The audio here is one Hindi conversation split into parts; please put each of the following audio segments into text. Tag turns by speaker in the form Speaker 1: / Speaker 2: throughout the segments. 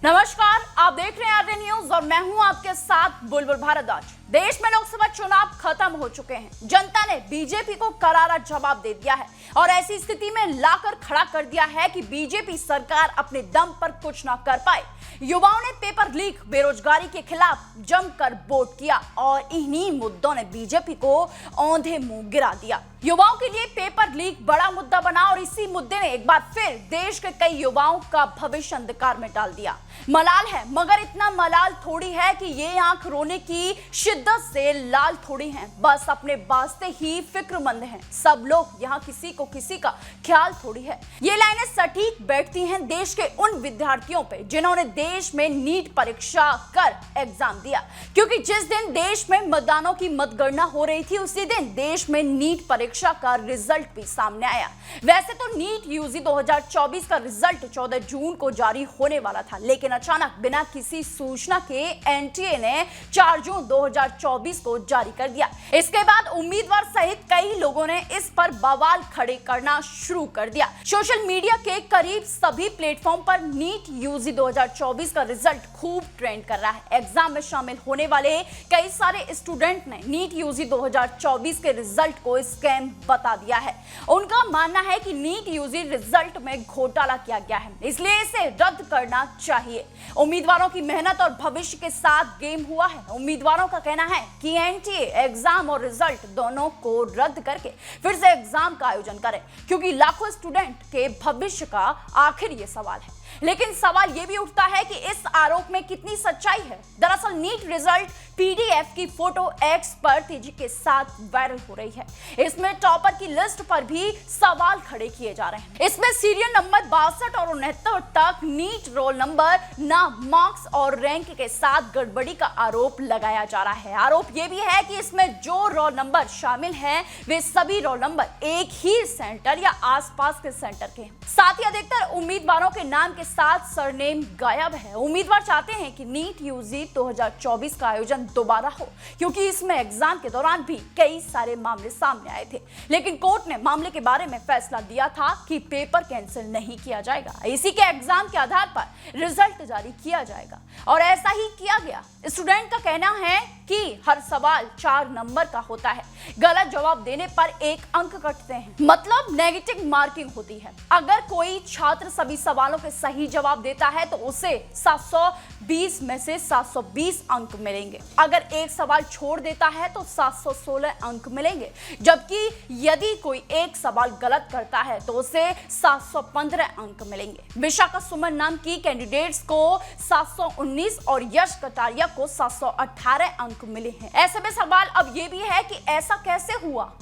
Speaker 1: नमस्कार, आप देख रहे हैं आरजे न्यूज और मैं हूं आपके साथ बुलबुल भारद्वाज। देश में लोकसभा चुनाव खत्म हो चुके हैं। जनता ने बीजेपी को करारा जवाब दे दिया है और ऐसी स्थिति में लाकर खड़ा कर दिया है कि बीजेपी सरकार अपने दम पर कुछ ना कर पाए। युवाओं ने पेपर लीक, बेरोजगारी के खिलाफ जमकर वोट किया और इन्हीं मुद्दों ने बीजेपी को औंधे मुंह गिरा दिया। युवाओं के लिए पेपर लीक बड़ा मुद्दा बना और इसी मुद्दे ने एक बार फिर देश के कई युवाओं का भविष्य अंधकार में डाल दिया। मलाल है, मगर इतना मलाल थोड़ी है कि ये आंख रोने की शिद्दत से लाल थोड़ी हैं, बस अपने वास्ते ही फिक्रमंद हैं। सब लोग यहाँ किसी को किसी का ख्याल थोड़ी है। ये लाइनें सटीक बैठती हैं देश के उन विद्यार्थियों पे जिन्होंने देश में नीट परीक्षा कर एग्जाम दिया, क्योंकि जिस दिन देश में मतदानों की मतगणना हो रही थी उसी दिन देश में नीट परीक्षा का रिजल्ट भी सामने आया। वैसे तो नीट यूजी 2024 का रिजल्ट 14 जून को जारी होने वाला था, लेकिन अचानक बिना किसी सूचना के एनटीए ने 4 जून 2024 को जारी कर दिया। इसके बाद उम्मीदवार सहित कई लोगों ने इस पर बवाल खड़े करना शुरू कर दिया। सोशल मीडिया के करीब सभी प्लेटफॉर्म पर नीट यूजी 2024 का रिजल्ट खूब ट्रेंड कर रहा है। एग्जाम में शामिल होने वाले कई सारे स्टूडेंट ने नीट यूजी 2024 के रिजल्ट को स्कैम बता दिया है। उनका मानना है कि नीट यूजी रिजल्ट में घोटाला किया गया है, इसलिए इसे रद्द करना चाहिए। उम्मीदवारों की मेहनत और भविष्य के साथ गेम हुआ है। उम्मीदवारों का कहना है कि एनटीए एग्जाम और रिजल्ट दोनों को रद्द करके फिर से एग्जाम का आयोजन करे, क्योंकि लाखों स्टूडेंट के भविष्य का आखिर ये सवाल है। लेकिन सवाल ये भी उठता है कि इस आरोप में कितनी सच्चाई है। दरअसल नीट रिजल्ट पीडीएफ की फोटो एक्स पर तेजी के साथ वायरल हो रही है। इसमें टॉपर की लिस्ट पर भी सवाल खड़े किए जा रहे हैं। इसमें सीरियल नंबर 62 और 69 तक नीट रोल नंबर, नाम, मार्क्स और रैंक के साथ गड़बड़ी का आरोप लगाया जा रहा है। आरोप ये भी है कि इसमें जो रोल नंबर शामिल हैं वे सभी रोल नंबर एक ही सेंटर या आसपास के सेंटर के हैं। साथ ही अधिकतर उम्मीदवारों के नाम के साथ सरनेम गायब है। उम्मीदवार चाहते हैं कि नीट यूजी 2024 का आयोजन दोबारा हो, क्योंकि इसमें एग्जाम के दौरान भी कई सारे मामले सामने आए थे, लेकिन कोर्ट ने मामले के बारे में फैसला दिया था कि पेपर कैंसिल नहीं किया जाएगा। इसी के एग्जाम के आधार पर रिजल्ट जारी किया जाएगा और ऐसा ही किया गया। स्टूडेंट का कहना है कि हर सवाल 4 नंबर का होता है। गलत जवाब देने पर 1 अंक कटते हैं, मतलब नेगेटिव मार्किंग होती है। अगर कोई छात्र सभी सवालों के सही जवाब देता है तो उसे 720 में से 720 अंक मिलेंगे। अगर एक सवाल छोड़ देता है तो 716 अंक मिलेंगे, जबकि यदि कोई एक सवाल गलत करता है तो उसे 715 अंक मिलेंगे। विशाखा सुमन नाम की कैंडिडेट्स को 719 और यश कटारिया को 718 अंक मिले हैं। ऐसे में सवाल अब ये भी है कि ऐसा कैसे हुआ,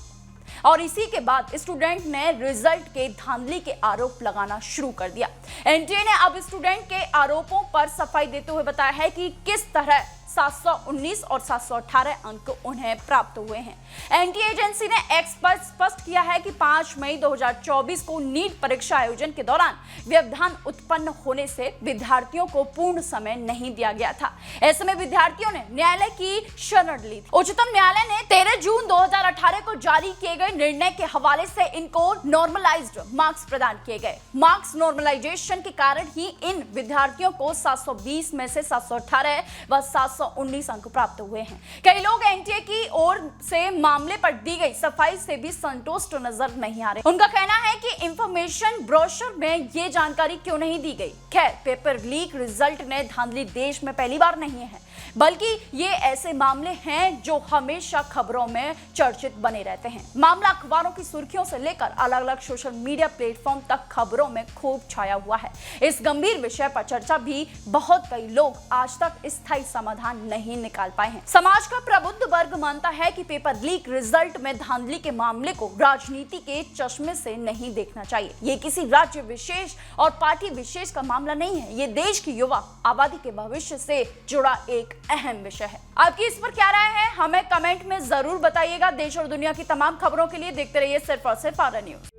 Speaker 1: और इसी के बाद स्टूडेंट ने रिजल्ट के धांधली के आरोप लगाना शुरू कर दिया। एनटीए ने अब स्टूडेंट के आरोपों पर सफाई देते हुए बताया है कि किस तरह 719 और 718 अंक उन्हें प्राप्त हुए हैं। एनटीए एजेंसी ने एक्स पर स्पष्ट किया है कि 5 मई 2024 को नीट परीक्षा आयोजन के दौरान व्यवधान उत्पन्न होने से विद्यार्थियों को पूर्ण समय नहीं दिया गया था। ऐसे में विद्यार्थियों ने न्यायालय की शरण ली। उच्चतम न्यायालय ने 13 जून 2018 को जारी किए गए निर्णय के हवाले से इनको नॉर्मलाइज्ड मार्क्स प्रदान किए गए। मार्क्स नॉर्मलाइजेशन के कारण ही इन विद्यार्थियों को 720 में से 718 व 719 अंक प्राप्त हुए हैं। कई लोग एनटीए की ओर से मामले पर दी गई सफाई से भी संतुष्ट नजर नहीं आ रहे। उनका कहना है कि इंफॉर्मेशन ब्रोशर में ये जानकारी क्यों नहीं दी गई। खैर, पेपर लीक रिजल्ट ने धांधली देश में पहली बार नहीं है, बल्कि ये ऐसे मामले हैं जो हमेशा खबरों में चर्चित बने रहते हैं। मामला अखबारों की सुर्खियों से लेकर अलग अलग सोशल मीडिया प्लेटफॉर्म तक खबरों में खूब छाया हुआ है। इस गंभीर विषय पर चर्चा भी बहुत कई लोग आज तक स्थायी समाधान नहीं निकाल पाए हैं। समाज का प्रबुद्ध वर्ग मानता है कि पेपर लीक रिजल्ट में धांधली के मामले को राजनीति के चश्मे से नहीं देखना चाहिए। ये किसी राज्य विशेष और पार्टी विशेष का मामला नहीं है। ये देश की युवा आबादी के भविष्य से जुड़ा एक अहम विषय है। आपकी इस पर क्या राय है, हमें कमेंट में जरूर बताइएगा। देश और दुनिया की तमाम खबरों के लिए देखते रहिए सिर्फ और सिर्फ आरजे न्यूज।